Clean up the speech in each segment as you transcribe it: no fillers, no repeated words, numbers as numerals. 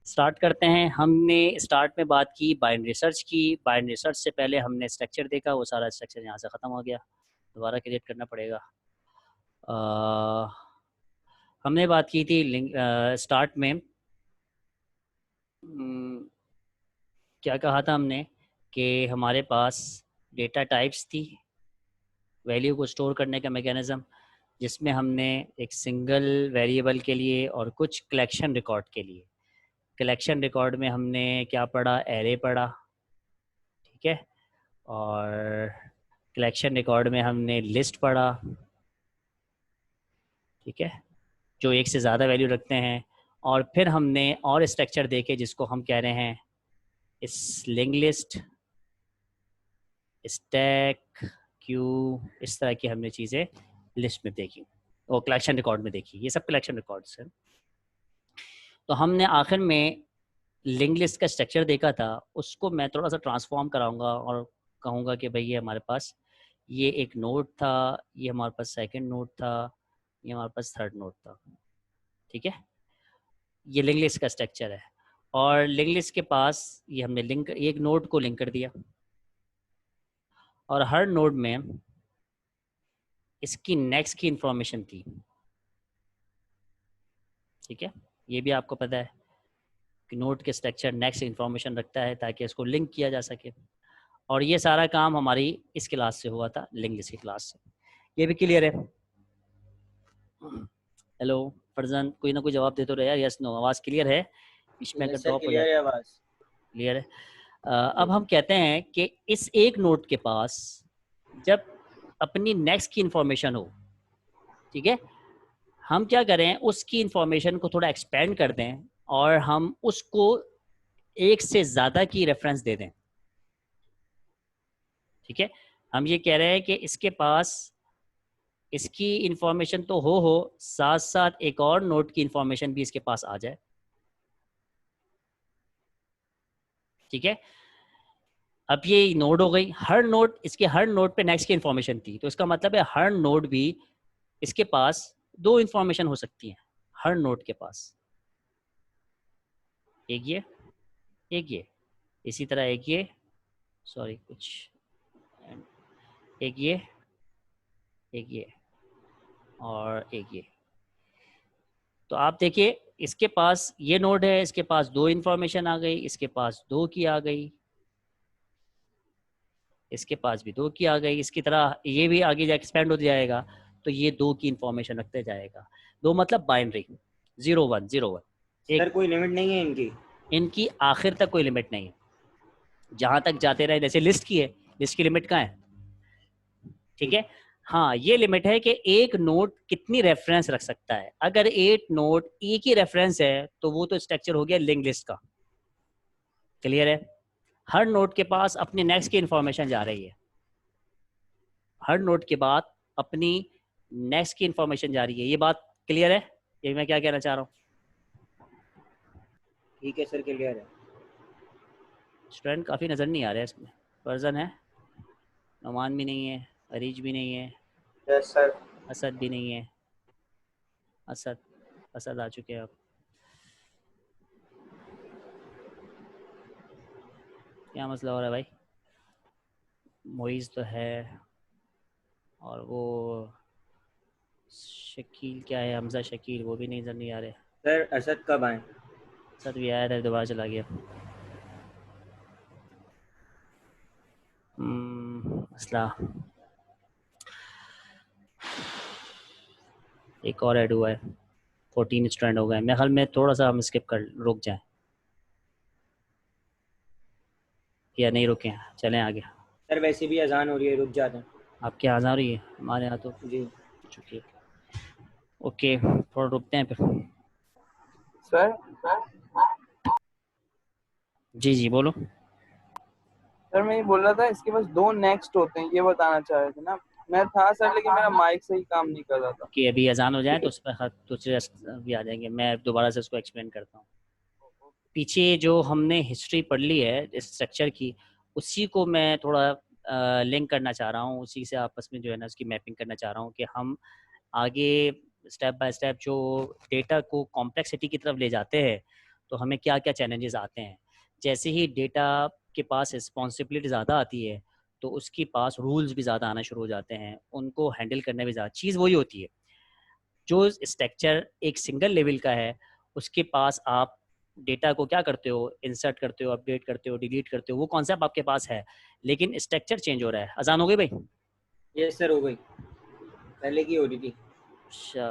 Start करते हैं। हमने स्टार्ट में बात की बाइनरी सर्च की। बाइनरी सर्च से पहले हमने स्ट्रक्चर देखा, वो सारा स्ट्रक्चर यहाँ से ख़त्म हो गया, दोबारा क्रिएट करना पड़ेगा। हमने बात की थी लिंक स्टार्ट में। क्या कहा था हमने कि हमारे पास डेटा टाइप्स थी, वैल्यू को स्टोर करने का मैकेनिज़्म, जिसमें हमने एक सिंगल वेरिएबल के लिए और कुछ कलेक्शन रिकॉर्ड के लिए। कलेक्शन रिकॉर्ड में हमने क्या पढ़ा, एरे पढ़ा, ठीक है। और कलेक्शन रिकॉर्ड में हमने लिस्ट पढ़ा, ठीक है, जो एक से ज़्यादा वैल्यू रखते हैं। और फिर हमने और स्ट्रक्चर देखे जिसको हम कह रहे हैं स्लिंग लिस्ट, स्टैक, क्यू, इस तरह की हमने चीज़ें लिस्ट में देखी और कलेक्शन रिकॉर्ड में देखी। ये सब कलेक्शन रिकॉर्ड्स हैं। तो हमने आखिर में लिंक लिस्ट का स्ट्रक्चर देखा था, उसको मैं थोड़ा सा ट्रांसफॉर्म कराऊंगा और कहूँगा कि भाई ये हमारे पास ये एक नोड था, ये हमारे पास सेकंड नोड था, ये हमारे पास थर्ड नोड था, ठीक है। ये लिंक लिस्ट का स्ट्रक्चर है। और लिंक लिस्ट के पास ये हमने लिंक एक नोड को लिंक कर दिया और हर नोड में इसकी नेक्स्ट की इंफॉर्मेशन थी, ठीक है। ये भी आपको पता है कि नोड के स्ट्रक्चर नेक्स्ट इंफॉर्मेशन रखता है ताकि इसको लिंक किया जा सके। और ये सारा काम हमारी इस क्लास से हुआ था, लिंक लिस्ट की क्लास से। ये भी क्लियर है? हेलो फरजान, कोई ना कोई जवाब दे तो रहे यार, यस नो। आवाज़ क्लियर है? बीच में अगर यस सर, ड्रॉप हो क्लियर जाए। है आवाज। क्लियर है। अब हम कहते हैं कि इस एक नोड के पास जब अपनी नेक्स्ट की इंफॉर्मेशन हो, ठीक है, हम क्या करें, उसकी इंफॉर्मेशन को थोड़ा एक्सपेंड कर दें और हम उसको एक से ज़्यादा की रेफरेंस दे दें, ठीक है। हम ये कह रहे हैं कि इसके पास इसकी इंफॉर्मेशन तो हो साथ साथ एक और नोड की इंफॉर्मेशन भी इसके पास आ जाए, ठीक है। अब ये नोड हो गई, हर नोड इसके हर नोड पे नेक्स्ट की इंफॉर्मेशन थी, तो इसका मतलब है हर नोड भी इसके पास दो इंफॉर्मेशन हो सकती हैं, हर नोड के पास। एक ये इसी तरह एक ये, सॉरी कुछ, एक ये और एक ये। तो आप देखिए इसके पास ये नोड है, इसके पास दो इंफॉर्मेशन आ गई, इसके पास दो की आ गई, इसके पास भी दो की आ गई, इसकी तरह ये भी आगे जा एक्सपेंड हो जाएगा, तो ये दो की इंफॉर्मेशन रखते जाएगा। दो मतलब बाइनरी 0101। सर एक कोई लिमिट नहीं है इनकी? इनकी आखिर तक कोई लिमिट नहीं है, जहां तक जाते रहे। जैसे लिस्ट की है, लिस्ट की लिमिट कहाँ है, ठीक है। हाँ, ये लिमिट है कि एक नोड कितनी रेफरेंस रख सकता है। अगर एक नोड एक ही रेफरेंस है तो वो तो स्ट्रक्चर हो गया लिंक लिस्ट का। क्लियर है? हर नोड के पास अपनी नेक्स्ट की इंफॉर्मेशन जा रही है, हर नोड के बाद अपनी नेक्स्ट की इंफॉर्मेशन जा रही है। ये बात क्लियर है? ये मैं क्या कहना चाह रहा हूँ? ठीक है सर, क्लियर है। स्टूडेंट काफ़ी नज़र नहीं आ रहा है इसमें। फर्जन है, नोमान भी नहीं है, अरीज भी नहीं है, यस सर। असद भी नहीं है। असद असद आ चुके हैं अब। क्या मसला हो रहा है भाई? मोइज़ तो है, और वो शकील क्या है, हमजा शकील, वो भी नज़र नहीं आ रहे। सर असद कब आए? असद भी आया था, दोबारा चला गया। मसला एक और ऐड हुआ है, 14 स्टूडेंट हो गए। मेरे ख्याल में थोड़ा सा हम स्किप कर रुक जाएं, या नहीं रुके, चलें आगे। सर वैसे भी अजान हो रही है, रुक जाते हैं। आपके यहाँ आ रही है, हमारे यहाँ तो जी चुकी है। ओके, थोड़ा रुकते हैं फिर। सर जी जी बोलो। सर मैं ये बोल रहा था, इसके पास दो नेक्स्ट होते हैं, ये बताना चाह रहे थे ना। मैं था सर, लेकिन मेरा माइक सही काम नहीं कर रहा था। कि अभी अजान हो जाए तो उस पर दूसरे भी आ जाएंगे, मैं दोबारा से उसको एक्सप्लेन करता हूँ। पीछे जो हमने हिस्ट्री पढ़ ली है इस स्ट्रक्चर की, उसी को मैं थोड़ा लिंक करना चाह रहा हूँ, उसी से आपस में जो है ना उसकी मैपिंग करना चाह रहा हूँ कि हम आगे स्टेप बाय स्टेप जो डेटा को कॉम्प्लेक्सिटी की तरफ ले जाते हैं, तो हमें क्या क्या चैलेंजेस आते हैं। जैसे ही डेटा के पास रिस्पॉन्सिबिलिटी ज़्यादा आती है तो उसके पास रूल्स भी ज़्यादा आना शुरू हो जाते हैं, उनको हैंडल करना भी ज़्यादा। चीज़ वही होती है, जो स्ट्रक्चर एक सिंगल लेवल का है उसके पास आप डेटा को क्या करते हो, इंसर्ट करते हो, अपडेट करते हो, डिलीट करते हो, वो कॉन्सेप्ट आपके पास है, लेकिन स्ट्रक्चर चेंज हो रहा है। अजान हो गई भाई? यस सर, हो गई, पहले की हो रही थी। अच्छा,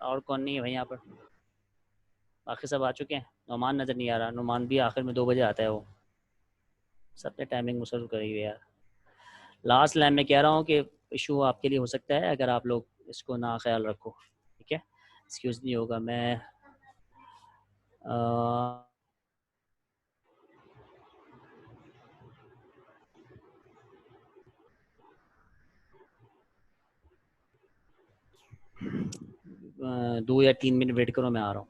और कौन नहीं है भाई यहाँ पर? बाकी सब आ चुके हैं। नुमान नज़र नहीं आ रहा, नुमान भी आखिर में 2 बजे आता है, वो सबने टाइमिंग मुसर करी हुई है यार। लास्ट लाइन में कह रहा हूँ कि इशू आपके लिए हो सकता है अगर आप लोग इसको ना ख्याल रखो, ठीक है? एक्सक्यूज़ नहीं होगा। मैं 2 या 3 मिनट वेट करो, मैं आ रहा हूँ।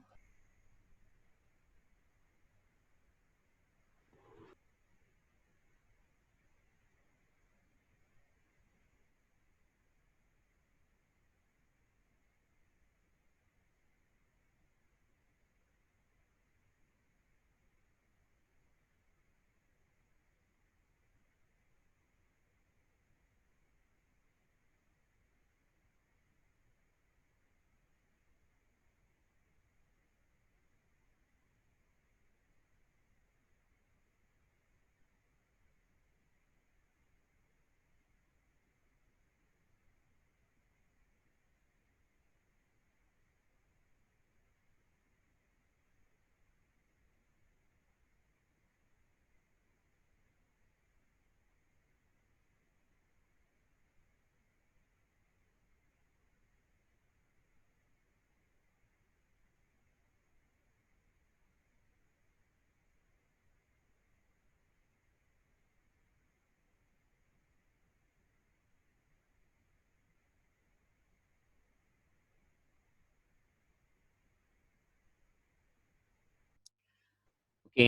ओके,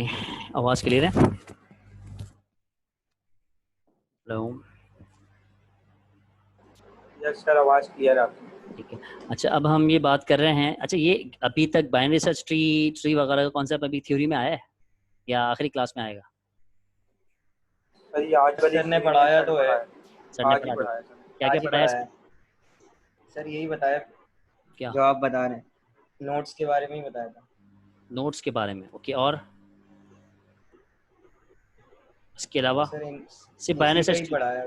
आवाज़ क्लियर है? हेलो, यस सर, आवाज़ क्लियर आपकी। ठीक है। अच्छा, अब हम ये बात कर रहे हैं, अच्छा ये अभी तक बाइनरी सर्च ट्री ट्री वगैरह का कॉन्सेप्ट अभी थ्योरी में आया है या आखिरी क्लास में आएगा? सर ये आज वाली सर ने पढ़ाया तो है, सर ने आज ही पढ़ा दिया? पढ़ाया सर, क्या क्या आज ही पढ़ाया पढ़ाया इसमें? है। सर यही बताया क्या जो आप बता रहे हैं, नोट्स के बारे में ही बताया था। नोट्स के बारे में? ओके, और इसके अलावा सर सिर्फ बाइनरी इसी का सर्च ही ट्री? पढ़ाया।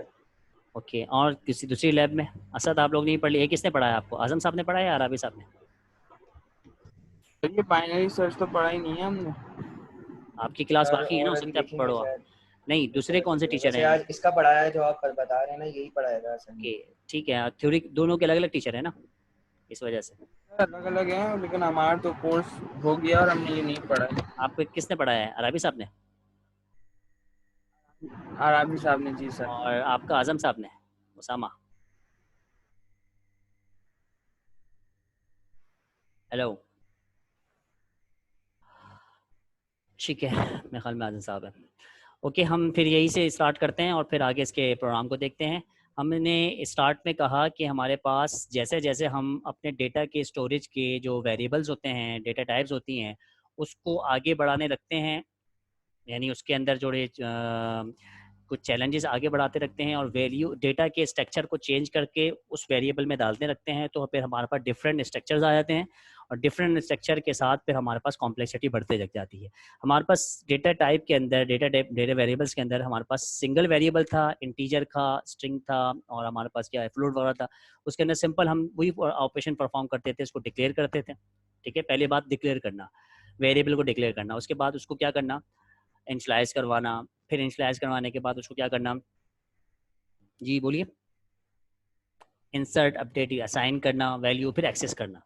ओके, और किसी दूसरी लैब में? असद आप लोग नहीं पढ़ लिए? किसने पढ़ाया आपको? आजम साहब ने पढ़ाया या अराबी साहब ने? ये बाइनरी सर्च तो पढ़ा ही नहीं है हमने। आपकी क्लास सर बाकी है ना, हो और अभी सकता है देखेंगे पढ़ो आप। शायद। नहीं, दूसरे कौन से टीचर वैसे हैं? आज इसका पढ़ाया है जो आप बता रहे हैं ना, यही पढ़ाया था सर ने। ओके, ठीक है, थ्योरी दोनों के अलग अलग टीचर है ना, इस वजह से। अलग अलग हैं, लेकिन हमारा तो कोर्स हो गया और हमने ये नहीं पढ़ा है। आपको किसने पढ़ाया है? अराबी साहब ने? आराबी साहब ने, जी सर। और आपका आजम साहब ने? उसामा? हेलो, ठीक है, मेरे ख्याल में आजम साहब है। ओके, हम फिर यही से स्टार्ट करते हैं और फिर आगे इसके प्रोग्राम को देखते हैं। हमने स्टार्ट में कहा कि हमारे पास जैसे जैसे हम अपने डेटा के स्टोरेज के जो वेरिएबल्स होते हैं, डेटा टाइप्स होती हैं, उसको आगे बढ़ाने लगते हैं, यानी उसके अंदर जोड़े कुछ चैलेंजेस आगे बढ़ाते रखते हैं और वैल्यू डेटा के स्ट्रक्चर को चेंज करके उस वेरिएबल में डालते रखते हैं, तो फिर हमारे पास डिफरेंट स्ट्रक्चर्स आ जाते हैं और डिफरेंट स्ट्रक्चर के साथ फिर हमारे पास कॉम्प्लेक्सिटी बढ़ते लग जाती है। हमारे पास डेटा टाइप के अंदर, डेटा वेरिएबल्स के अंदर हमारे पास सिंगल वेरिएबल था, इंटीजर था, स्ट्रिंग था, और हमारे पास क्या है, फ्लोट वगैरह था। उसके अंदर सिंपल हम वही ऑपरेशन परफॉर्म करते थे, उसको डिक्लेयर करते थे। ठीक है, पहले बात डिक्लेयर करना, वेरिएबल को डिक्लेयर करना, उसके बाद उसको क्या करना, इनिशियलाइज करवाना, फिर इनिशियलाइज करवाने के बाद उसको क्या करना, जी बोलिए, इंसर्ट, अपडेट, असाइन करना वैल्यू, फिर एक्सेस करना,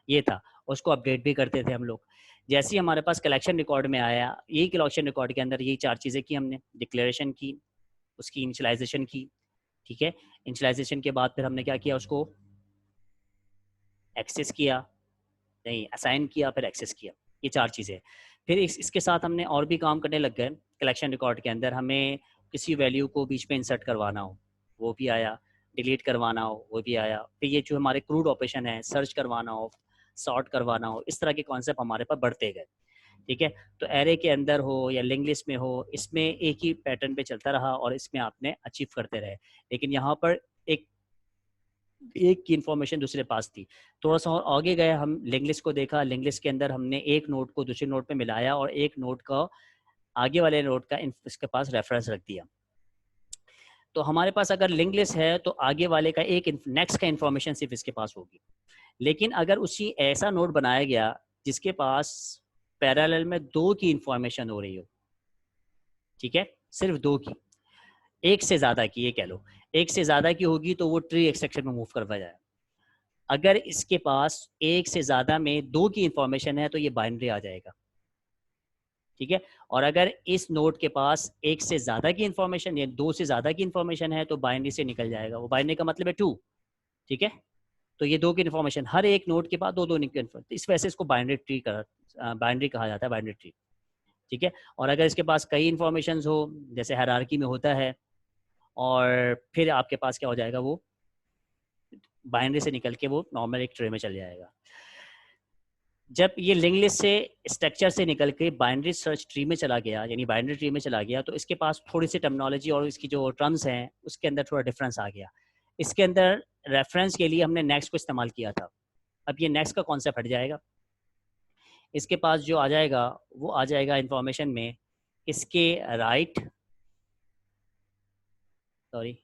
ये था। उसको अपडेट भी करते थे हम लोग। जैसे ही हमारे पास कलेक्शन रिकॉर्ड में आया, यही कलेक्शन रिकॉर्ड के अंदर यही 4 चीज़ें की हमने, डिक्लेरेशन की, उसकी इनिशियलाइजेशन की, ठीक है, इनिशियलाइजेशन के बाद फिर हमने क्या किया, उसको एक्सेस किया, नहीं असाइन किया, फिर एक्सेस किया, ये 4 चीज़ें। फिर इसके साथ हमने और भी काम करने लग गए। कलेक्शन रिकॉर्ड के अंदर हमें किसी वैल्यू को बीच में इंसर्ट करवाना हो, वो भी आया, डिलीट करवाना हो, वो भी आया। फिर ये जो हमारे क्रूड ऑपरेशन है, सर्च करवाना हो, सॉर्ट करवाना हो, इस तरह के कॉन्सेप्ट हमारे पास बढ़ते गए। ठीक है, तो एरे के अंदर हो या लिंक लिस्ट में हो, इसमें एक ही पैटर्न पे चलता रहा और इसमें आपने अचीव करते रहे। लेकिन यहाँ पर एक की इन्फॉर्मेशन दूसरे पास थी। थोड़ा सा और आगे गए, हम लिंक लिस्ट को देखा, लिंक लिस्ट के अंदर हमने एक नोड को दूसरे नोड पे मिलाया और एक नोड का आगे वाले नोड का इसके पास रेफरेंस रख दिया। तो हमारे पास अगर लिंक लिस्ट है तो आगे वाले का एक नेक्स्ट का इन्फॉर्मेशन सिर्फ इसके पास होगी। लेकिन अगर उसी ऐसा नोड बनाया गया जिसके पास पैरेलल में 2 की इन्फॉर्मेशन हो रही हो, ठीक है, सिर्फ 2 की, एक से ज़्यादा की, ये कह लो एक से ज़्यादा की होगी तो वो ट्री एक्सट्रैक्शन में मूव करवा जाए। अगर इसके पास एक से ज़्यादा में 2 की इन्फॉर्मेशन है तो ये बाइनरी आ जाएगा। ठीक है, और अगर इस नोड के पास एक से ज़्यादा की इन्फॉर्मेशन या 2 से ज़्यादा की इन्फॉर्मेशन है तो बाइनरी से निकल जाएगा। वो बाइनरी का मतलब है 2। ठीक है, तो ये 2 की इन्फॉर्मेशन, हर एक नोड के बाद 2 की इन्फॉर्मेशन, इस वजह से इसको बाइनरी कहा जाता है, बाइनरी ट्री। ठीक है, और अगर इसके पास कई इन्फॉर्मेशन हो, जैसे हायरार्की में होता है, और फिर आपके पास क्या हो जाएगा, वो बाइनरी से निकल के वो नॉर्मल एक ट्रे में चल जाएगा। जब ये लिंक लिस्ट से स्ट्रक्चर से निकल के बाइनरी सर्च ट्री में चला गया, यानी बाइनरी ट्री में चला गया, तो इसके पास थोड़ी सी टर्मिनोलॉजी और इसकी जो टर्म्स हैं उसके अंदर थोड़ा डिफरेंस आ गया। इसके अंदर रेफरेंस के लिए हमने नेक्स्ट को इस्तेमाल किया था, अब ये नेक्स्ट का कॉन्सेप्ट हट जाएगा। इसके पास जो आ जाएगा वो आ जाएगा इंफॉर्मेशन में इसके राइट, सॉरी,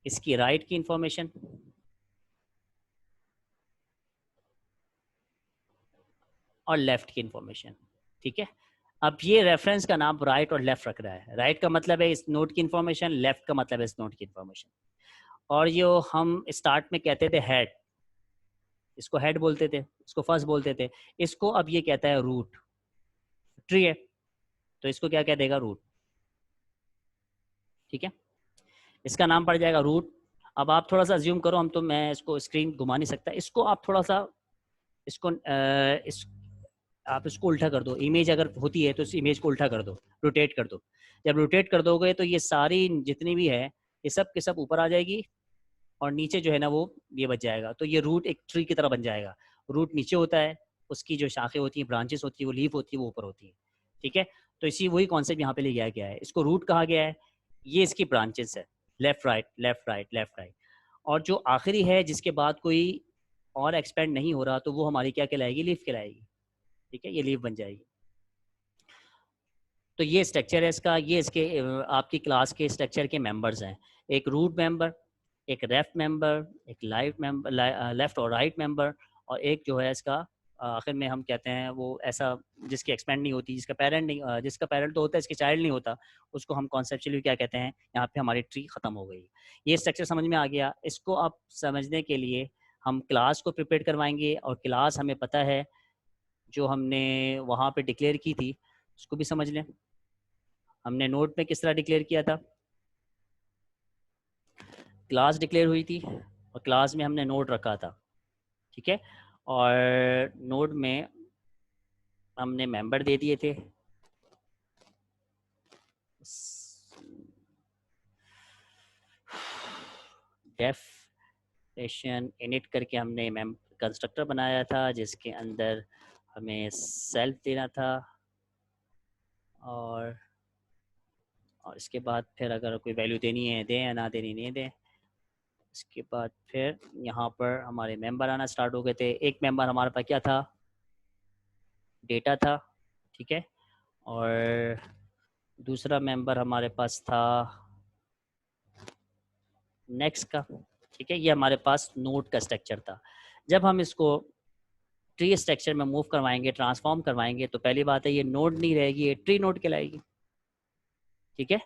इसकी राइट की इंफॉर्मेशन और लेफ्ट की इंफॉर्मेशन। ठीक है, अब ये रेफरेंस का नाम राइट और लेफ्ट रख रहा है। राइट का मतलब है इस नोड की इंफॉर्मेशन, लेफ्ट का मतलब है इस नोड की इंफॉर्मेशन। और जो हम स्टार्ट में कहते थे हेड, इसको हेड बोलते थे, इसको फर्स्ट बोलते थे, इसको अब ये कहता है रूट। ट्री है तो इसको क्या कह देगा, रूट। ठीक है, इसका नाम पड़ जाएगा रूट। अब आप थोड़ा सा ज्यूम करो, हम तो मैं इसको स्क्रीन घुमा नहीं सकता, इसको आप थोड़ा सा इसको आप इसको उल्टा कर दो। इमेज अगर होती है तो इस इमेज को उल्टा कर दो, रोटेट कर दो। जब रोटेट कर दोगे तो ये सारी जितनी भी है ये सब के सब ऊपर आ जाएगी और नीचे जो है ना वो ये बच जाएगा। तो ये रूट एक ट्री की तरह बन जाएगा। रूट नीचे होता है, उसकी जो शाखें होती हैं, ब्रांचेस होती है, वो लीफ होती है, वो ऊपर होती है। ठीक है, तो इसी वही कॉन्सेप्ट यहाँ पे ले गया गया है, इसको रूट कहा गया है। ये इसकी ब्रांचेस है, left right left right left right. और जो आखिरी है जिसके बाद कोई और एक्सपेंड नहीं हो रहा तो वो हमारी क्या कहलाएगी, लीफ कहलाएगी। ठीक है, ये लीफ बन जाएगी। तो ये स्ट्रक्चर है इसका, ये इसके आपकी क्लास के स्ट्रक्चर के मेंबर्स हैं। एक रूट मेंबर, एक लेफ्ट मेंबर, एक लाइट मेंबर, लेफ्ट और राइट मेंबर, और एक जो है इसका आखिर में हम कहते हैं वो ऐसा जिसकी एक्सपेंड नहीं होती, जिसका पेरेंट नहीं, जिसका पेरेंट तो होता है इसके चाइल्ड नहीं होता, उसको हम कॉन्सेप्चुअली क्या कहते हैं। यहाँ पे हमारी ट्री खत्म हो गई। ये स्ट्रक्चर समझ में आ गया। इसको आप समझने के लिए हम क्लास को प्रिपेयर करवाएंगे, और क्लास हमें पता है जो हमने वहाँ पे डिक्लेयर की थी उसको भी समझ लें। हमने नोट में किस तरह डिक्लेयर किया था, क्लास डिक्लेयर हुई थी और क्लास में हमने नोड रखा था। ठीक है, और नोड में हमने मेंबर दे दिए थे, डेफिनेशन इनिट करके हमने कंस्ट्रक्टर बनाया था जिसके अंदर हमें सेल्फ देना था, और इसके बाद फिर अगर कोई वैल्यू देनी है दें, या ना देनी नहीं दें। इसके बाद फिर यहाँ पर हमारे मेंबर आना स्टार्ट हो गए थे। एक मेंबर हमारे पास क्या था, डेटा था। ठीक है, और दूसरा मेंबर हमारे पास था नेक्स्ट का। ठीक है, ये हमारे पास नोड का स्ट्रक्चर था। जब हम इसको ट्री स्ट्रक्चर में मूव करवाएंगे, ट्रांसफॉर्म करवाएंगे, तो पहली बात है ये नोड नहीं रहेगी, ये ट्री नोड कहलाएगी। ठीक है,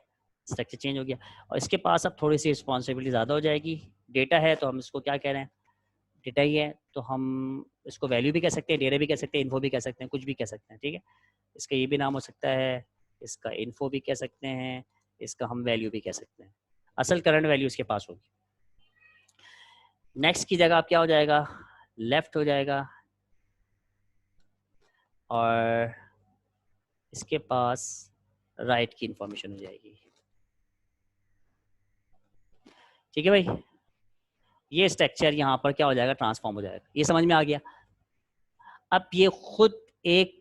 स्ट्रक्चर चेंज हो गया और इसके पास अब थोड़ी सी रिस्पॉन्सिबिलिटी ज़्यादा हो जाएगी। डेटा है तो हम इसको क्या कह रहे हैं, डेटा ही है, तो हम इसको वैल्यू भी कह सकते हैं, डेटा भी कह सकते हैं, इन्फो भी कह सकते हैं, कुछ भी कह सकते हैं। ठीक है, इसका ये भी नाम हो सकता है, इसका इन्फो भी कह सकते हैं, इसका हम वैल्यू भी कह सकते हैं। असल करंट वैल्यू इसके पास होगी। नेक्स्ट की जगह आप क्या हो जाएगा, लेफ्ट हो जाएगा, और इसके पास राइट की इंफॉर्मेशन हो जाएगी। ठीक है भाई, ये स्ट्रक्चर यहाँ पर क्या हो जाएगा, ट्रांसफॉर्म हो जाएगा। ये समझ में आ गया। अब ये खुद एक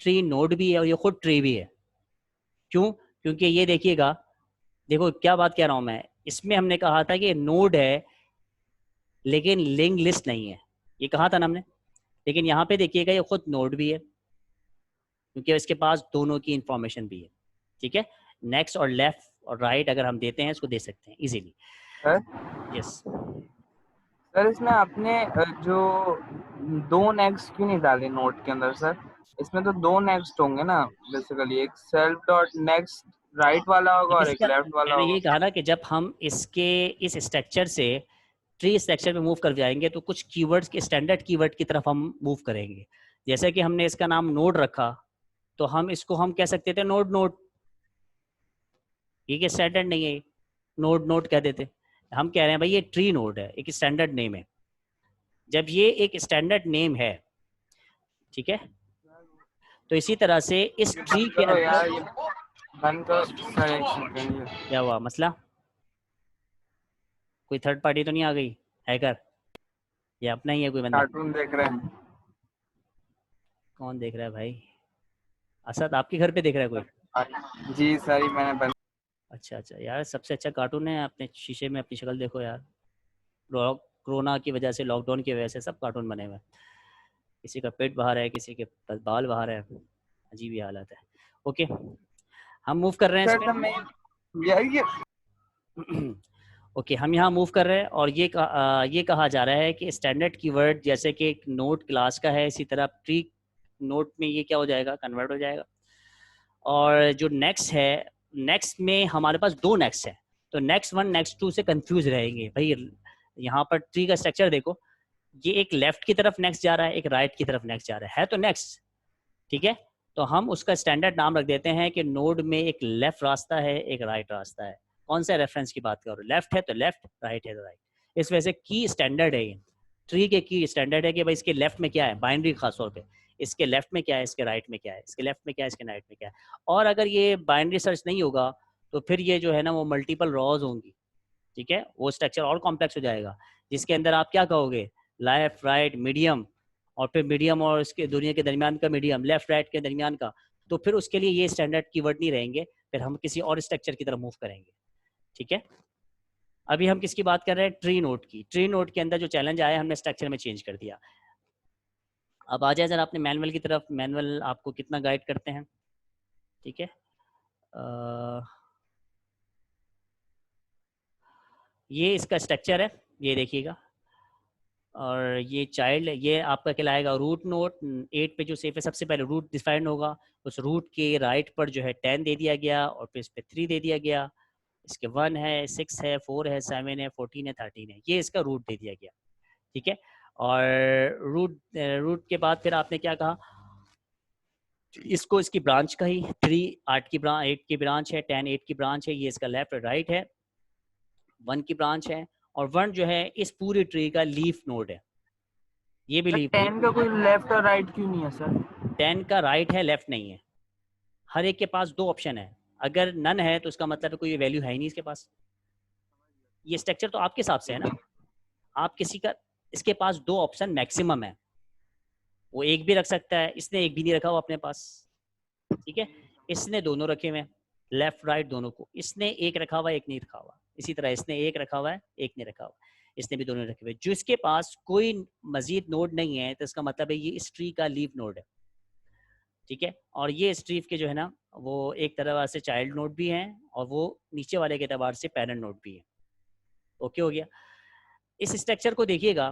ट्री नोड भी है और ये खुद ट्री भी है। क्यों? क्योंकि ये देखिएगा, देखो क्या बात कह रहा हूँ मैं, इसमें हमने कहा था कि नोड है लेकिन लिंक लिस्ट नहीं है, ये कहा था ना हमने। लेकिन यहाँ पे देखिएगा ये खुद नोड भी है क्योंकि इसके पास दोनों की इंफॉर्मेशन भी है। ठीक है, नेक्स्ट और लेफ्ट और राइट अगर हम देते हैं इसको दे सकते हैं इजीली। सर यस सर इसमें आपने जो दो नेक्स्ट क्यों नहीं डाले नोट के अंदर सर? इसमें तो दो नेक्स्ट होंगे ना बेसिकली, एक सेल्फ डॉट नेक्स्ट राइट वाला होगा और एक इसका लेफ्ट वाला मैंने ये होगा। कहा ना कि जब हम इसके इस स्ट्रक्चर से ट्री स्ट्रक्चर में मूव कर जाएंगे तो कुछ कीवर्ड्स के स्टैंडर्ड कीवर्ड की तरफ हम मूव करेंगे। जैसे कि हमने इसका नाम नोड रखा तो हम इसको हम कह सकते थे नोड नोड, ये स्टैंडर्ड नहीं है, नोड नोड कह देते। हम कह रहे हैं भाई ये ट्री नोड है, एक स्टैंडर्ड नेम है। जब ये एक स्टैंडर्ड नेम है, ठीक है, तो इसी तरह से इस ट्री के चलो यार अंदर ये बंद करो सर, एक सेकंड। क्या हुआ मसला? कोई थर्ड पार्टी तो नहीं आ गई हैकर, या अपना ही है कोई बंदा? कार्टून देख रहे हैं। कौन देख रहा है भाई? असद आपके घर पे देख रहा है कोई? जी सर ये मैंने बंद। अच्छा अच्छा यार, सबसे अच्छा कार्टून है, अपने शीशे में अपनी शक्ल देखो यार। कोरोना की वजह से, लॉकडाउन की वजह से सब कार्टून बने हुए हैं। किसी का पेट बाहर है, किसी के बाल बाहर है, अजीब ही हालत है। ओके, हम मूव कर रहे हैं सर मैं यार ये ओके हम यहाँ मूव कर रहे हैं और ये कहा जा रहा है कि स्टैंडर्ड कीवर्ड जैसे कि एक नोड क्लास का है, इसी तरह ट्री नोड में ये क्या हो जाएगा, कन्वर्ट हो जाएगा। और जो नेक्स्ट है, नेक्स्ट में हमारे पास दो नेक्स्ट है, तो नेक्स्ट वन नेक्स्ट टू से कंफ्यूज रहेंगे भाई। यहाँ पर ट्री का स्ट्रक्चर देखो, ये एक लेफ्ट की तरफ नेक्स्ट जा रहा है, एक राइट की तरफ नेक्स्ट जा रहा है तो नेक्स्ट, ठीक है। तो हम उसका स्टैंडर्ड नाम रख देते हैं कि नोड में एक लेफ्ट रास्ता है, एक राइट रास्ता है। कौन सा रेफरेंस की बात करो, लेफ्ट है तो लेफ्ट, राइट है तो राइट। इस वजह से की स्टैंडर्ड है, ये ट्री के की स्टैंडर्ड है कि भाई इसके लेफ्ट में क्या है, बाइनरी खासतौर पे, इसके लेफ्ट में क्या है, इसके राइट में क्या है, इसके लेफ्ट में क्या है, इसके राइट में क्या है। और अगर ये बाइनरी सर्च नहीं होगा तो फिर ये जो है ना वो मल्टीपल रॉज होंगी, ठीक है, वो स्ट्रक्चर और कॉम्प्लेक्स हो जाएगा, जिसके अंदर आप क्या कहोगे, लेफ्ट राइट मीडियम, और फिर मीडियम और इसके दुनिया के दरमियान का मीडियम, लेफ्ट राइट के दरमियान का। तो फिर उसके लिए ये स्टैंडर्ड कीवर्ड नहीं रहेंगे, फिर हम किसी और स्ट्रक्चर की तरफ मूव करेंगे, ठीक है। अभी हम किसकी बात कर रहे हैं, ट्री नोड की। ट्री नोड के अंदर जो चैलेंज आया हमने स्ट्रक्चर में चेंज कर दिया। अब आ जाए जरा अपने मैनुअल की तरफ, मैनुअल आपको कितना गाइड करते हैं, ठीक है। ये इसका स्ट्रक्चर है, ये देखिएगा, और ये चाइल्ड, ये आपका कहलाएगा रूट नोड। 8 पे जो सेफ है, सबसे पहले रूट डिफाइंड होगा, उस रूट के राइट पर जो है 10 दे दिया गया और फिर इस पर 3 दे दिया गया। इसके 1 है, 6 है, 4 है, 7 है, 14 है, 13 है, ये इसका रूट दे दिया गया, ठीक है। और रूट के बाद फिर आपने क्या कहा, इसको इसकी ब्रांच का ही 3 8 की ब्रांच है, 10 8 की ब्रांच है, ये इसका लेफ्ट राइट है, 1 की ब्रांच है, और 1 जो है इस पूरी ट्री का लीफ नोड है, ये भी लीफ। 10 का कोई लेफ्ट और राइट क्यों नहीं है सर? 10 का राइट है, लेफ्ट नहीं है। हर एक के पास 2 ऑप्शन है, अगर नन है तो उसका मतलब है कोई वैल्यू है ही नहीं इसके पास। ये स्ट्रक्चर तो आपके हिसाब से है ना, आप किसी का, इसके पास 2 ऑप्शन मैक्सिमम है, वो एक भी रख सकता है, इसने एक भी नहीं रखा हुआ अपने पास, ठीक है। इसने दोनों रखे हुए हैं, लेफ्ट राइट दोनों को, इसने एक रखा हुआ है, एक नहीं रखा हुआ। इसी तरह इसने एक रखा हुआ है, एक नहीं रखा हुआ, इसने भी दोनों रखे हुए। जो इसके पास कोई मजीद नोड नहीं है तो इसका मतलब है ये इस ट्री का लीफ नोड है, ठीक है। और ये इस ट्री के जो है ना वो एक तरह से चाइल्ड नोड भी हैं और वो नीचे वाले के एतबार से पेरेंट नोड भी है। ओके हो गया। इस स्ट्रक्चर को देखिएगा,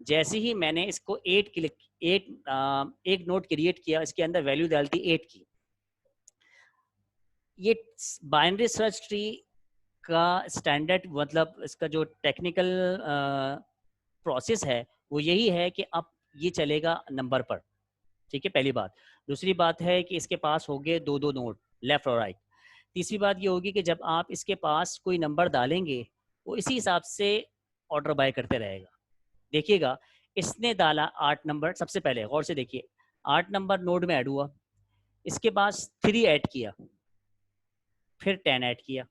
जैसे ही मैंने इसको 8 क्लिक, एक नोड क्रिएट किया, इसके अंदर वैल्यू डालती 8 की, ये बाइनरी सर्च ट्री का स्टैंडर्ड, मतलब इसका जो टेक्निकल प्रोसेस है वो यही है कि अब ये चलेगा नंबर पर, ठीक है, पहली बात। दूसरी बात है कि इसके पास हो गए 2 नोड, लेफ्ट और राइट। तीसरी बात ये होगी कि जब आप इसके पास कोई नंबर डालेंगे वो इसी हिसाब से ऑर्डर बाय करते रहेगा। देखिएगा, इसने डाला 8 नंबर, सबसे पहले गौर से देखिए, 8 नंबर नोड में ऐड हुआ, इसके पास 3 ऐड किया, फिर 10 ऐड किया,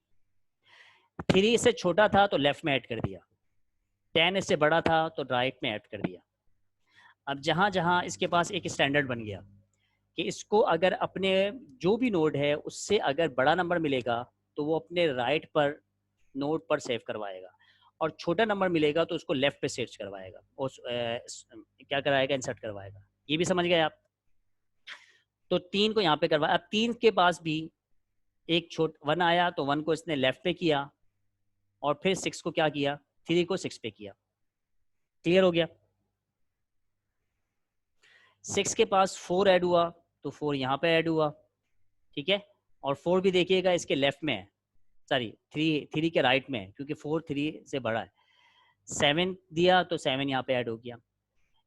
3 से छोटा था तो लेफ्ट में ऐड कर दिया, 10 इससे बड़ा था तो राइट में ऐड कर दिया। अब जहाँ जहाँ इसके पास एक स्टैंडर्ड बन गया कि इसको अगर अपने जो भी नोड है उससे अगर बड़ा नंबर मिलेगा तो वो अपने राइट पर नोड पर सेव करवाएगा, और छोटा नंबर मिलेगा तो उसको लेफ्ट पे सर्च करवाएगा और क्या कराएगा, इंसर्ट करवाएगा। ये भी समझ गए आप? तो 3 को यहाँ पे करवाया। अब 3 के पास भी एक 1 आया तो 1 को इसने लेफ्ट पे किया, और फिर 6 को क्या किया, 3 को 6 पे किया। क्लियर हो गया? 6 के पास 4 ऐड हुआ तो 4 यहाँ पे ऐड हुआ, ठीक है। और 4 भी देखिएगा इसके लेफ्ट में है, सॉरी 3 के राइट में है, क्योंकि 4 3 से बड़ा है। 7 दिया तो 7 यहाँ पे ऐड हो गया।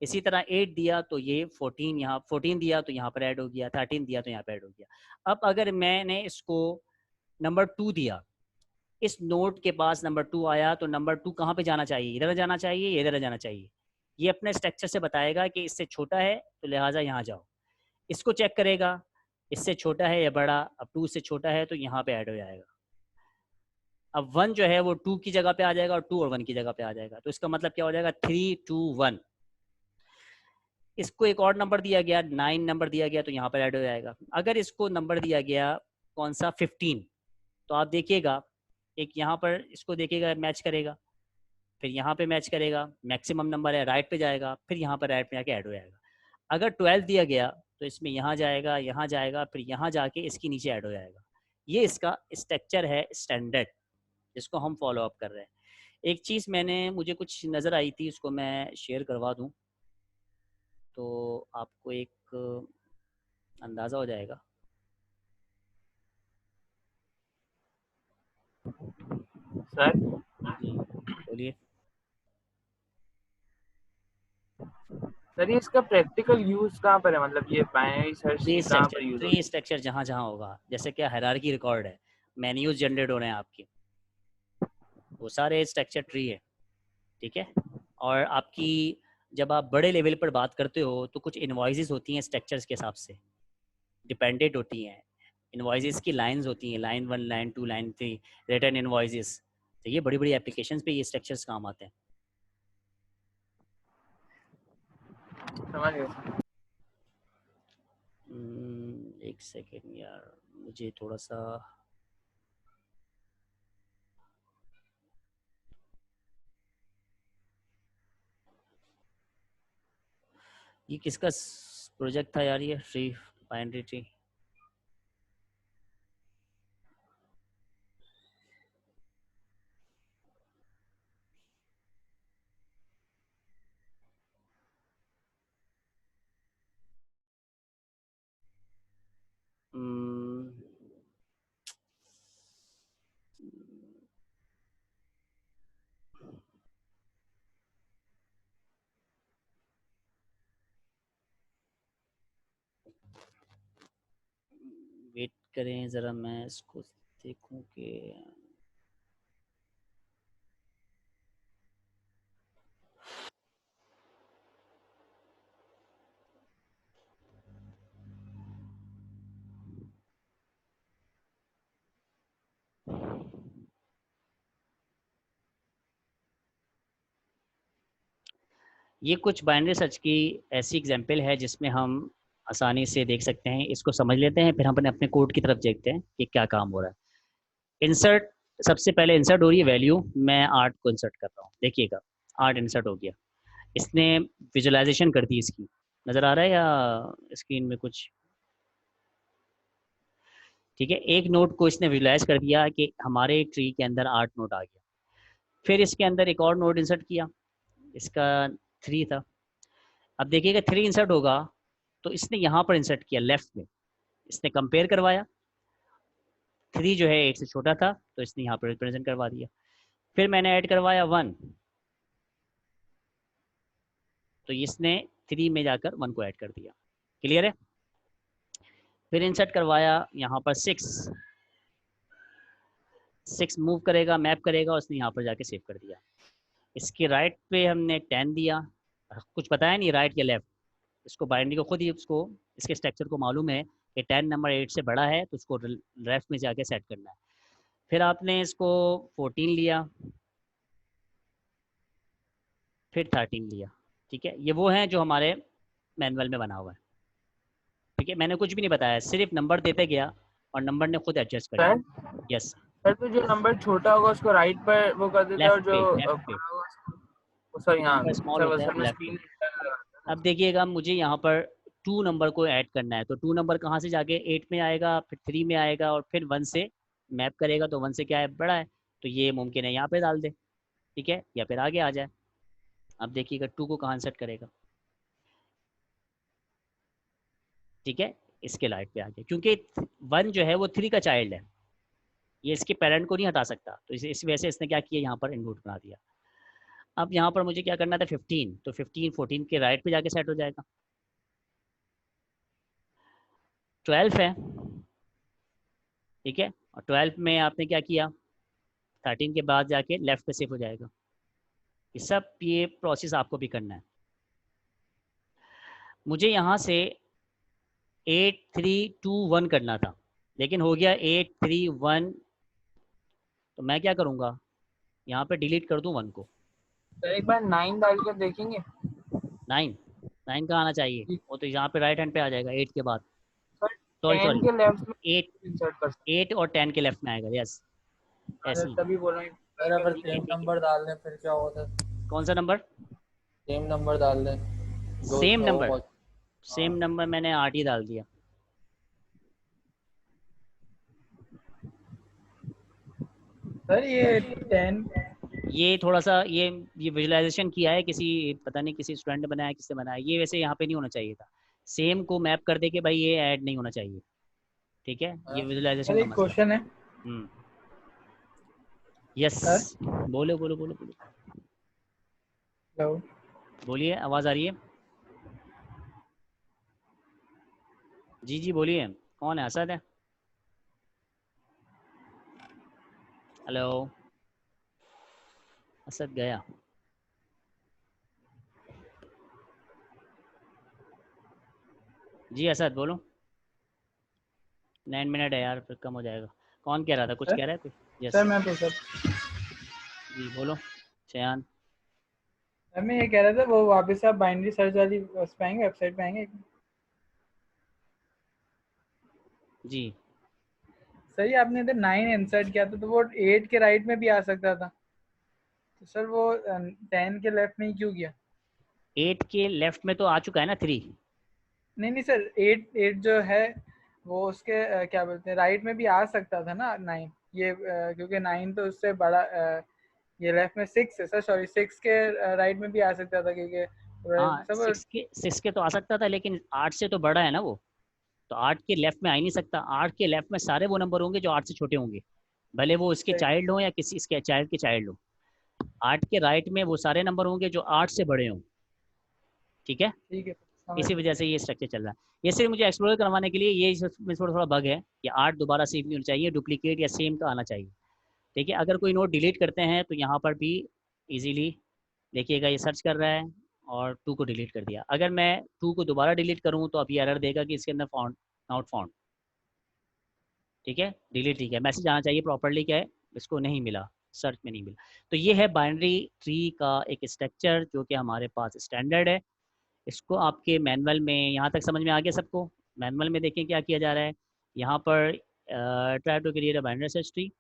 इसी तरह 8 दिया तो ये 14 यहाँ, 14 दिया तो यहाँ पर ऐड हो गया, 13 दिया तो यहाँ पे ऐड हो गया। अब अगर मैंने इसको नंबर 2 दिया, इस नोट के पास नंबर 2 आया तो नंबर 2 कहाँ पे जाना चाहिए, इधर जाना चाहिए, इधर जाना चाहिए। ये अपने स्ट्रक्चर से बताएगा कि इससे छोटा है तो लिहाजा यहाँ जाओ। इसको चेक करेगा, इससे छोटा है या बड़ा। अब 2 से छोटा है तो यहाँ पे ऐड हो जाएगा। अब 1 जो है वो 2 की जगह पे आ जाएगा और 2 और 1 की जगह पे आ जाएगा। तो इसका मतलब क्या हो जाएगा, 3 2 1। इसको एक और नंबर दिया गया, 9 नंबर दिया गया तो यहाँ पर ऐड हो जाएगा। अगर इसको नंबर दिया गया कौन सा, 15, तो आप देखिएगा एक यहाँ पर इसको देखिएगा मैच करेगा, फिर यहाँ पे मैच करेगा, मैक्सिमम नंबर है राइट पे जाएगा, फिर यहाँ पर राइट पे जाके ऐड हो जाएगा। अगर 12 दिया गया तो इसमें यहाँ जाएगा, फिर यहाँ जाके इसके नीचे ऐड हो जाएगा। ये इसका स्ट्रक्चर है स्टैंडर्ड, जिसको हम फॉलो अप कर रहे हैं। एक चीज़ मुझे कुछ नज़र आई थी, उसको मैं शेयर करवा दूँ तो आपको एक अंदाज़ा हो जाएगा। सर जी बोलिए। सर ये इसका प्रैक्टिकल यूज कहाँ पर है, मतलब ये बाइनरी सर्च ट्री कहाँ स्ट्रक्चर, पर यूज ट्री स्ट्रक्चर जहाँ जहाँ होगा, जैसे कि हायरार्की रिकॉर्ड है, मेन्यूज जनरेट हो रहे हैं आपके, वो सारे स्ट्रक्चर ट्री है, ठीक है। और आपकी जब आप बड़े लेवल पर बात करते हो तो कुछ इनवॉइसेस होती हैं स्ट्रक्चर्स के हिसाब से डिपेंडेंट होती हैं। इनवॉइसेस की लाइंस होती हैं, line 1 line 2 line 3 return invoices. तो ये बड़ी बड़ी एप्लीकेशंस पे ये स्ट्रक्चर्स काम आते हैं। समझ गए सर। एक सेकेंड यार, मुझे थोड़ा सा ये किसका प्रोजेक्ट था यार, ये फ्री बाइनरी ट्री? वेट करें ज़रा, मैं इसको देखूं कि ये कुछ बाइनरी सर्च की ऐसी एग्जांपल है जिसमें हम आसानी से देख सकते हैं। इसको समझ लेते हैं, फिर हम अपने कोड की तरफ देखते हैं कि क्या काम हो रहा है। इंसर्ट, सबसे पहले इंसर्ट हो रही है वैल्यू, मैं 8 को इंसर्ट कर रहा हूँ, देखिएगा 8 इंसर्ट हो गया। इसने विजुलाइजेशन कर दी इसकी, नज़र आ रहा है या स्क्रीन में कुछ? ठीक है, एक नोट को इसने विजुलाइज कर दिया कि हमारे ट्री के अंदर 8 नोट आ गया। फिर इसके अंदर एक और नोट इंसर्ट किया, इसका 3 था। अब देखिएगा 3 इंसर्ट होगा तो इसने यहाँ पर इंसर्ट किया लेफ्ट में, इसने कंपेयर करवाया। 3 जो है 8 से छोटा था तो इसने यहाँ पर रिप्रेजेंट करवा दिया। फिर मैंने ऐड करवाया 1, तो इसने 3 में जाकर 1 को ऐड कर दिया। क्लियर है? फिर इंसर्ट करवाया यहाँ पर 6 मूव करेगा, मैप करेगा, उसने यहाँ पर जाके सेव कर दिया। इसके राइट पे हमने 10 दिया, कुछ बताया नहीं राइट या लेफ्ट। इसको बाइनरी को खुद ही उसको इसके स्ट्रक्चर को मालूम है कि 10 नंबर 8 से बड़ा है तो उसको लेफ्ट में जाके सेट करना है। फिर आपने इसको 14 लिया, फिर 13 लिया, ठीक है। ये वो हैं जो हमारे मैनुअल में बना हुआ है, ठीक है। मैंने कुछ भी नहीं बताया, सिर्फ नंबर देते गया और नंबर ने खुद एडजस्ट कर सर दिया। यस सर, तो जो नंबर छोटा होगा उसको राइट पर वो कर देता है, और लेफ्ट जो पे, लेफ्ट पे बड़ा होगा सॉरी, जो हाँ नंबर स्मॉल सर, होता बस है सर वो मैं लेफ्ट पे। स्क्रीन लगाता अब देखिएगा मुझे यहाँ पर 2 नंबर को ऐड करना है, तो 2 नंबर कहाँ से जाके 8 में आएगा, फिर 3 में आएगा और फिर 1 से मैप करेगा, तो 1 से क्या है, बड़ा है, तो ये मुमकिन है यहाँ पे डाल दे, ठीक है, या फिर आगे आ जाए। अब देखिएगा 2 को कहाँ सेट करेगा, ठीक है, इसके लाइट पे आ गया, क्योंकि 1 जो है वो 3 का चाइल्ड है, ये इसके पेरेंट को नहीं हटा सकता, तो इस वजह से इसने क्या किया, यहाँ पर इनरूट बना दिया। अब यहाँ पर मुझे क्या करना था 15, तो 15 14 के राइट पे जाके सेट हो जाएगा। 12 है, ठीक है, और 12 में आपने क्या किया, 13 के बाद जाके लेफ्ट पे शिफ्ट हो जाएगा। ये सब ये प्रोसेस आपको भी करना है। मुझे यहाँ से 8 3 2 1 करना था, लेकिन हो गया 8 3 1, तो मैं क्या करूँगा, यहाँ पे डिलीट कर दूँ 1 को। सर एक बार 9 डाल कर देखेंगे। 9 9 का आना चाहिए, वो तो यहाँ पे राइट हैंड पे आ जाएगा 8 के बाद, सर सॉरी 10 सॉरी के लेफ्ट में 8 इंसर्ट कर सकते 8 और 10 के लेफ्ट में आएगा, यस हैं ऐसे सर, ही। तभी बोल रहे हैं। सर अगर ठीक है सेम ठीक है, नंबर डाल दें फिर क्या होता है? कौन सा नंबर, सेम नंबर डाल दें जो सेम वो नंबर, सेम हाँ नंबर मैंने 8 ही डाल दिया। सर ये 10 ये थोड़ा सा ये विजुअलाइजेशन किया है किसी, पता नहीं किसी स्टूडेंट ने बनाया, किसने बनाया, ये वैसे यहाँ पे नहीं होना चाहिए था, सेम को मैप कर दे कि भाई ये ऐड नहीं होना चाहिए, ठीक है, ये हाँ। विजुअलाइजेशन सर का एक मसला क्वेश्चन है है। Yes sir. बोलो बोलो बोलो बोलो, हेलो बोलिए, आवाज़ आ रही है, जी जी बोलिए, कौन है, असद है, हेलो, असद गया, जी असद बोलो, 9 मिनट है यार, फिर कम हो जाएगा। कौन कह रहा था, कुछ सर। कह रहा है कोई, सर यस मैं तो सर जी बोलो, शयान, सर मैं ये कह रहा था, वो वापस आप बाइनरी सर्च वाली उस पे आएंगे, वेबसाइट पे आएंगे। जी सर ये आपने इधर 9 इंसर्ट किया था, तो वो 8 के राइट में भी आ सकता था, तो सर वो 10 के लेफ्ट में ही क्यों किया? 8 के लेफ्ट में तो आ चुका है ना 3। नहीं नहीं सर, 8 जो है वो उसके क्या बोलते हैं, राइट में भी आ सकता था ना 9, ये क्योंकि 9 तो उससे बड़ा ये लेफ्ट में 6 है सर, सॉरी 6 के राइट में भी आ सकता था, क्योंकि हाँ सब 6 के तो आ सकता था, लेकिन 8 से तो बड़ा है ना वो, तो 8 के लेफ्ट में आ ही नहीं सकता। 8 के लेफ्ट में सारे वो नंबर होंगे जो 8 से छोटे होंगे, भले वो इसके सही। चाइल्ड हो या किसी इसके चाइल्ड के चाइल्ड हो। 8 के राइट में वो सारे नंबर होंगे जो 8 से बड़े हों, ठीक है, ठीक है, समझ इसी गया। वजह से ये स्ट्रक्चर चल रहा है। ये सिर्फ मुझे एक्सप्लोर करवाने के लिए, ये इसमें थोड़ा थोड़ा बग है, ये 8 दोबारा सेव नहीं होना चाहिए, डुप्लीकेट या सेम का आना चाहिए, ठीक है। अगर कोई नोट डिलीट करते हैं तो यहाँ पर भी इजीली देखिएगा, ये सर्च कर रहा है और 2 को डिलीट कर दिया। अगर मैं 2 को दोबारा डिलीट करूँ तो अब ये एरर देगा कि इसके अंदर फाउंड नॉट फाउंड, ठीक है, डिलीट, ठीक है, मैसेज आना चाहिए प्रॉपरली क्या है, इसको नहीं मिला, सर्च में नहीं मिला। तो ये है बाइनरी ट्री का एक स्ट्रक्चर जो कि हमारे पास स्टैंडर्ड है। इसको आपके मैनुअल में यहाँ तक समझ में आ गया सबको। मैनुअल में देखें क्या किया जा रहा है, यहाँ पर try to create a binary search tree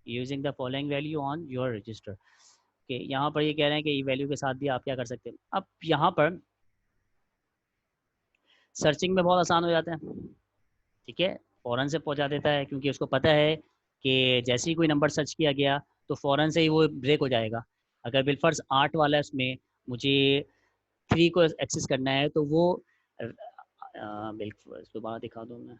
using the following value on your register, कि यहाँ पर ये कह रहे हैं कि ये वैल्यू के साथ भी आप क्या कर सकते हैं। अब यहाँ पर सर्चिंग में बहुत आसान हो जाता है, ठीक है, फ़ौरन से पहुंचा देता है, क्योंकि उसको पता है कि जैसे ही कोई नंबर सर्च किया गया तो फ़ौरन से ही वो ब्रेक हो जाएगा। अगर बिलफर्ज 8 वाला है, उसमें मुझे 3 को एक्सेस करना है, तो वो बिल्कुल दोबारा दिखा दूँ मैं,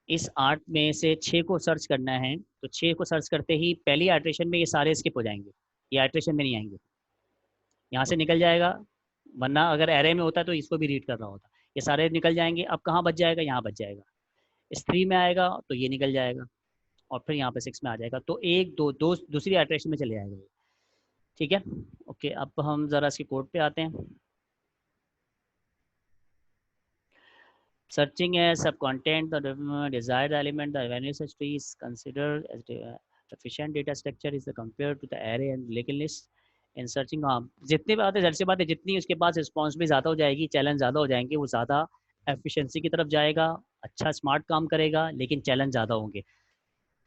इस 8 में से 6 को सर्च करना है, तो 6 को सर्च करते ही पहली आइट्रेशन में ये सारे स्किप हो जाएंगे, ये आइट्रेशन में नहीं आएंगे, यहाँ से निकल जाएगा, वरना अगर एरे में होता तो इसको भी रीड कर रहा होता। ये सारे निकल जाएंगे, अब कहाँ बच जाएगा, यहाँ बच जाएगा, इस 3 में आएगा तो ये निकल जाएगा, और फिर यहाँ पे 6 में आ जाएगा, तो एक दो दो दूसरी आइट्रेशन में चले जाएगा ये, ठीक है। ओके, अब हम ज़रा इसके कोड पे आते हैं। Searching a subcontent, the desired element, the value such tree is considered as efficient data structure is compared to the array and linked list in searching। हाँ, जितनी बात है, जैसे बात है, जितनी उसके पास रिस्पॉन्स भी ज़्यादा हो जाएगी, चैलेंज ज़्यादा हो जाएंगे, वो ज़्यादा एफिशिएंसी की तरफ जाएगा, अच्छा स्मार्ट काम करेगा, लेकिन चैलेंज ज़्यादा होंगे।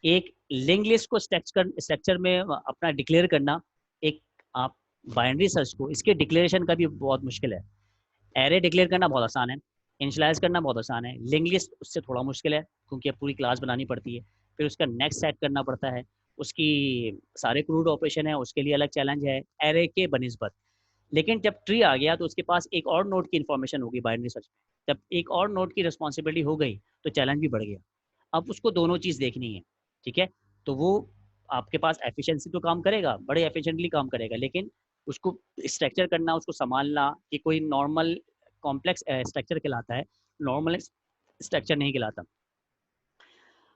एक लिंक लिस्ट को स्ट्रक्चर में अपना डिक्लेयर करना, एक आप बाइनरी सर्च को, इसके डिक्लेरेशन का भी बहुत मुश्किल है। एरे डिक्लेयर करना बहुत आसान है, इनिशियलाइज करना बहुत आसान है, लिंक लिस्ट उससे थोड़ा मुश्किल है, क्योंकि अब पूरी क्लास बनानी पड़ती है, फिर उसका नेक्स्ट सेट करना पड़ता है, उसकी सारे क्रूड ऑपरेशन है, उसके लिए अलग चैलेंज है एरे के बनिस्बत। लेकिन जब ट्री आ गया तो उसके पास एक और नोड की इन्फॉर्मेशन होगी बाइनरी सर्च में, जब एक और नोड की रिस्पॉन्सिबिलिटी हो गई तो चैलेंज भी बढ़ गया। अब उसको दोनों चीज़ देखनी है, ठीक है। तो वो आपके पास एफिशिएंसी तो काम करेगा, बड़े एफिशिएंटली काम करेगा, लेकिन उसको स्ट्रक्चर करना, उसको संभालना, कि कोई नॉर्मल कॉम्प्लेक्स स्ट्रक्चर कहलाता है, नॉर्मल स्ट्रक्चर नहीं कहलाता।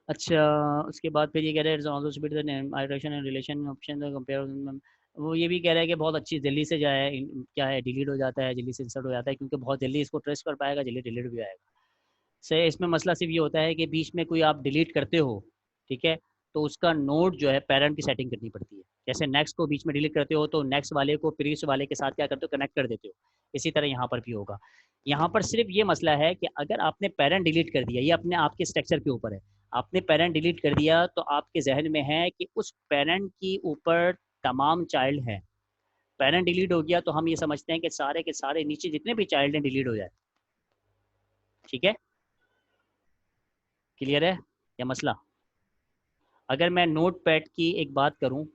अच्छा, उसके बाद फिर ये कह रहे हैं रिलेशन ऑप्शन कंपेयर, वो ये भी कह रहा है कि बहुत अच्छी जल्दी से जाए, क्या है, डिलीट हो जाता है, जल्दी से इंसर्ट हो जाता है, क्योंकि बहुत जल्दी इसको ट्रेस कर पाएगा, जल्दी डिलीट भी आएगा। से इसमें मसला सिर्फ ये होता है कि बीच में कोई आप डिलीट करते हो, ठीक है, तो उसका नोड जो है पैरेंट की सेटिंग करनी पड़ती है। जैसे नेक्स्ट को बीच में डिलीट करते हो तो नेक्स्ट वाले को प्रीवियस वाले के साथ क्या करते हो, कनेक्ट कर देते हो। इसी तरह यहाँ पर भी होगा। यहाँ पर सिर्फ ये मसला है कि अगर आपने पैरेंट डिलीट कर दिया, ये अपने आपके स्ट्रक्चर के ऊपर है, आपने पैरेंट डिलीट कर दिया तो आपके जहन में है कि उस पैरेंट के ऊपर तमाम चाइल्ड हैं। पैरेंट डिलीट हो गया तो हम ये समझते हैं कि सारे के सारे नीचे जितने भी चाइल्ड हैं डिलीट हो जाए। ठीक है, क्लियर है या मसला? अगर मैं नोट पैड की एक बात करूं,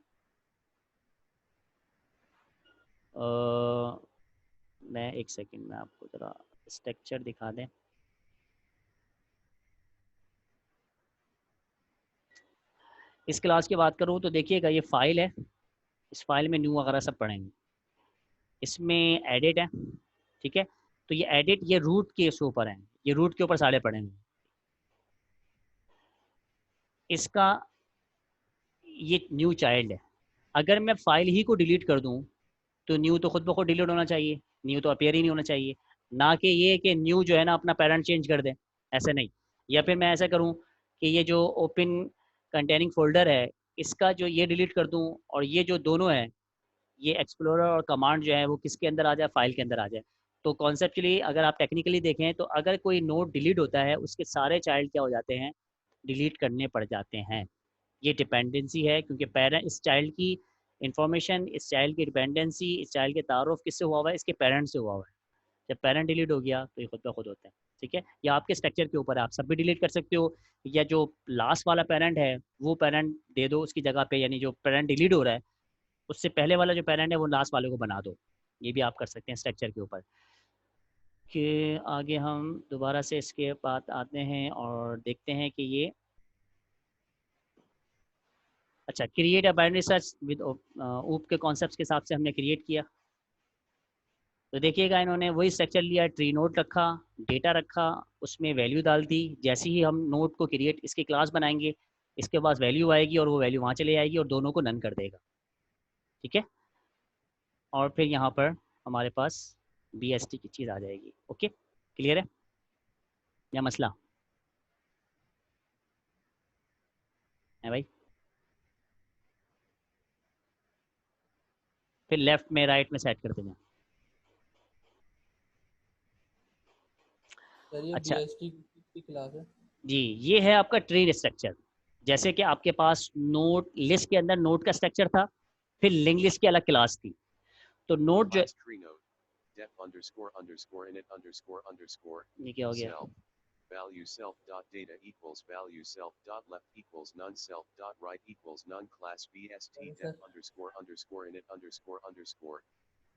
मैं एक सेकंड में आपको ज़रा स्ट्रक्चर दिखा दें। इस क्लास की बात करूं तो देखिएगा, ये फाइल है, इस फाइल में न्यू वगैरह सब पढ़ेंगे, इसमें एडिट है, ठीक है। तो ये एडिट, ये रूट के ऊपर है, ये रूट के ऊपर सारे पढ़ेंगे। इसका ये न्यू चाइल्ड है। अगर मैं फाइल ही को डिलीट कर दूं तो न्यू तो खुद ब खुद डिलीट होना चाहिए, न्यू तो अपेयर ही नहीं होना चाहिए, ना कि ये कि न्यू जो है ना अपना पैरेंट चेंज कर दे, ऐसे नहीं। या फिर मैं ऐसा करूं कि ये जो ओपन कंटेनिंग फोल्डर है, इसका जो ये डिलीट कर दूं, और ये जो दोनों है, ये एक्सप्लोरर और कमांड जो है वो किसके अंदर आ जाए, फाइल के अंदर आ जाए। तो कॉन्सेप्चुअली अगर आप टेक्निकली देखें तो अगर कोई नोड डिलीट होता है, उसके सारे चाइल्ड क्या हो जाते हैं, डिलीट करने पड़ जाते हैं। ये डिपेंडेंसी है, क्योंकि पेरेंट, इस चाइल्ड की इंफॉर्मेशन, इस चाइल्ड की डिपेंडेंसी, इस चाइल्ड के तारुफ किससे हुआ हुआ है, इसके पेरेंट से हुआ हुआ है। जब पेरेंट डिलीट हो गया तो ये खुद ब खुद होते हैं, ठीक है। या आपके स्ट्रक्चर के ऊपर है, आप सब भी डिलीट कर सकते हो, या जो लास्ट वाला पेरेंट है वो पेरेंट दे दो उसकी जगह पे, यानी जो पेरेंट डिलीट हो रहा है उससे पहले वाला जो पेरेंट है वो लास्ट वाले को बना दो, ये भी आप कर सकते हैं स्ट्रक्चर के ऊपर। कि आगे हम दोबारा से इसके बाद आते हैं और देखते हैं कि ये, अच्छा, create a binary search with ऊप के कॉन्सेप्ट के हिसाब से हमने क्रिएट किया। तो देखिएगा इन्होंने वही स्ट्रक्चर लिया, ट्री नोड रखा, डेटा रखा, उसमें वैल्यू डाल दी। जैसे ही हम नोड को क्रिएट, इसकी क्लास बनाएंगे, इसके पास वैल्यू आएगी और वो वैल्यू वहाँ चले आएगी और दोनों को नन कर देगा, ठीक है। और फिर यहाँ पर हमारे पास BST की चीज़ आ जाएगी। ओके, क्लियर है या मसला है भाई? फिर लेफ्ट में राइट में सेट कर देना। सर ये अच्छा BST की क्लास है? जी, ये है आपका ट्री स्ट्रक्चर। जैसे कि आपके पास नोड लिस्ट के अंदर नोड का स्ट्रक्चर था, फिर लिंक लिस्ट की अलग क्लास थी। तो नोड जो, ये क्या हो गया, value self dot data equals value self dot left equals none self dot right equals none class bst def underscore underscore init underscore underscore।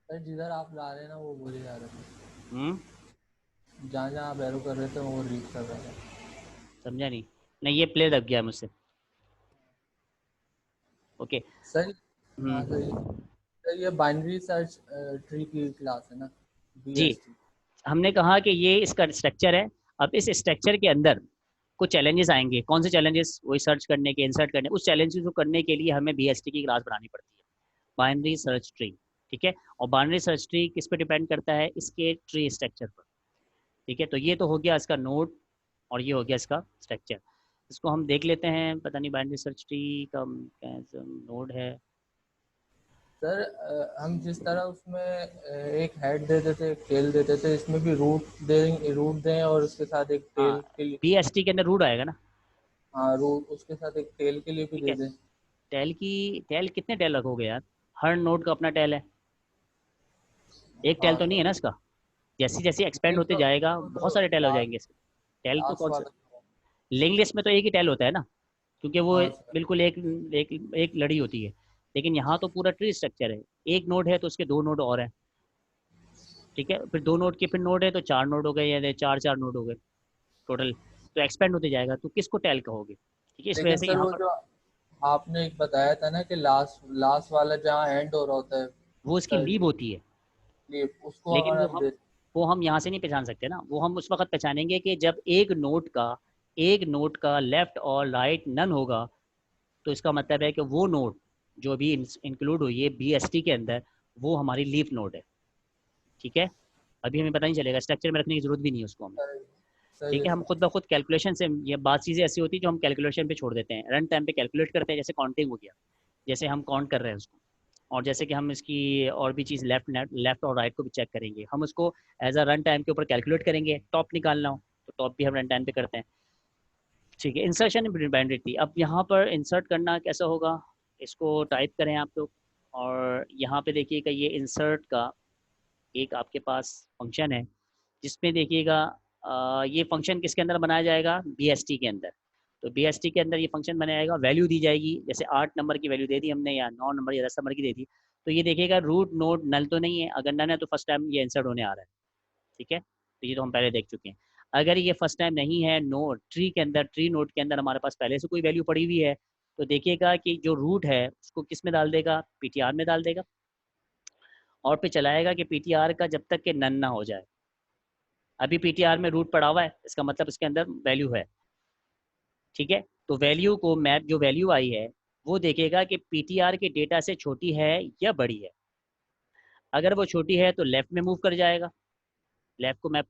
Sir जिधर आप ला रहे हैं ना वो बोले जा रहे थे, जहाँ जहाँ आप एरो कर रहे थे वो रीड कर रहा था। समझा नहीं? नहीं, ये प्ले लग गया मुझसे। ओके सर हाँ सर ये बाइनरी सर्च ट्री की क्लास है ना, जी, BST। हमने कहा कि ये इसका स्ट्रक्चर है। अब इस स्ट्रक्चर के अंदर कुछ चैलेंजेस आएंगे। कौन से चैलेंजेस? वही सर्च करने के, इंसर्ट करने, उस चैलेंजेस को करने के लिए हमें BST की क्लास बनानी पड़ती है, बाइनरी सर्च ट्री, ठीक है। और बाइनरी सर्च ट्री किस पे डिपेंड करता है? इसके ट्री स्ट्रक्चर पर, ठीक है। तो ये तो हो गया इसका नोड और ये हो गया इसका स्ट्रक्चर। इसको हम देख लेते हैं, पता नहीं बाइनरी सर्च ट्री का नोड है। सर हम जिस तरह उसमें एक हेड देते थे, एक टेल देते थे, इसमें भी रूट दें और उसके साथ एक टेल के लिए। BST के अंदर रूट आएगा ना। हाँ, रूट उसके साथ एक टेल के लिए भी ठीक दे है, दें। टेल कितने टेल रखोगे यार? हर नोड का अपना टेल है, एक टेल हाँ तो नहीं है ना इसका। जैसे जैसे एक्सपेंड एक होते तो जाएगा बहुत सारे टेल हो लास्ट जाएंगे इसके। टेल तो लास्ट कौन सा, वाला। लिंक लिस्ट में तो एक ही टेल होता है ना, क्योंकि वो हाँ सर। बिल्कुल एक लड़ी होती है। लेकिन यहाँ तो पूरा ट्री स्ट्रक्चर है, एक नोड है तो उसके दो नोड और हैं। ठीक है, फिर दो नोड के फिर नोड है तो चार नोड हो गए, या चार चार नोड हो गए टोटल। तो एक्सपेंड होते जाएगा, तो किसको टेल कहोगे? ठीक है, इस वजह लेकिन से सर यहाँ वो पर जो आपने एक बताया था ना कि लास्ट वाला जहाँ एंड हो रहा होता है, वो उसकी लीव होती है। उसको लेकिन अगर हम दे। वो हम यहाँ से नहीं पहचान सकते ना। वो हम उस वक्त पहचानेंगे कि जब एक नोट का लेफ्ट और राइट नन होगा, तो इसका मतलब है कि वो नोट जो भी इंक्लूड हुई है BST के अंदर, वो हमारी लीफ नोट है। ठीक है, अभी हमें पता नहीं चलेगा, स्ट्रक्चर में रखने की जरूरत भी नहीं है उसको हमें। सही ठीक है है, हम सर। खुद ब खुद कैलकुलेशन से, ये बात चीज़ें ऐसी होती है जो हम कैलकुलेशन पे छोड़ देते हैं, रन टाइम पे कैलकुलेट करते हैं। जैसे काउंटिंग हो गया, जैसे हम काउंट कर रहे हैं उसको, और जैसे कि हम इसकी और भी चीज़ लेफ्ट और राइट को भी चेक करेंगे, हम उसको एज अ रन टाइम के ऊपर कैलकुलेट करेंगे। टॉप निकालना हो तो टॉप भी हम रन टाइम पे करते हैं। ठीक है, इंसर्शन बाइनरी थी। अब यहाँ पर इंसर्ट करना कैसा होगा, इसको टाइप करें आप लोग, और यहाँ पे देखिएगा ये इंसर्ट का एक आपके पास फंक्शन है, जिसमें देखिएगा ये फंक्शन किसके अंदर बनाया जाएगा, BST के अंदर। तो BST के अंदर ये फंक्शन बनाया जाएगा, वैल्यू दी जाएगी, जैसे 8 नंबर की वैल्यू दे दी हमने, या 9 नंबर या 10 नंबर की दे दी। तो ये देखिएगा रूट नोड नल तो नहीं है, अगर नल है तो फर्स्ट टाइम ये इंसर्ट होने आ रहा है। ठीक है, तो ये तो हम पहले देख चुके हैं। अगर ये फर्स्ट टाइम नहीं है, नोड ट्री के अंदर, ट्री नोड के अंदर हमारे पास पहले से कोई वैल्यू पड़ी हुई है, तो देखिएगा कि जो रूट है उसको किस में डाल देगा, PTR में डाल देगा, और फिर चलाएगा कि PTR का जब तक कि नन ना हो जाए। अभी PTR में रूट पड़ा हुआ है, इसका मतलब इसके अंदर वैल्यू है। ठीक है, तो वैल्यू को मैप, जो वैल्यू आई है वो देखेगा कि PTR के डेटा से छोटी है या बड़ी है। अगर वो छोटी है तो लेफ्ट में मूव कर जाएगा, लेफ्ट को मैप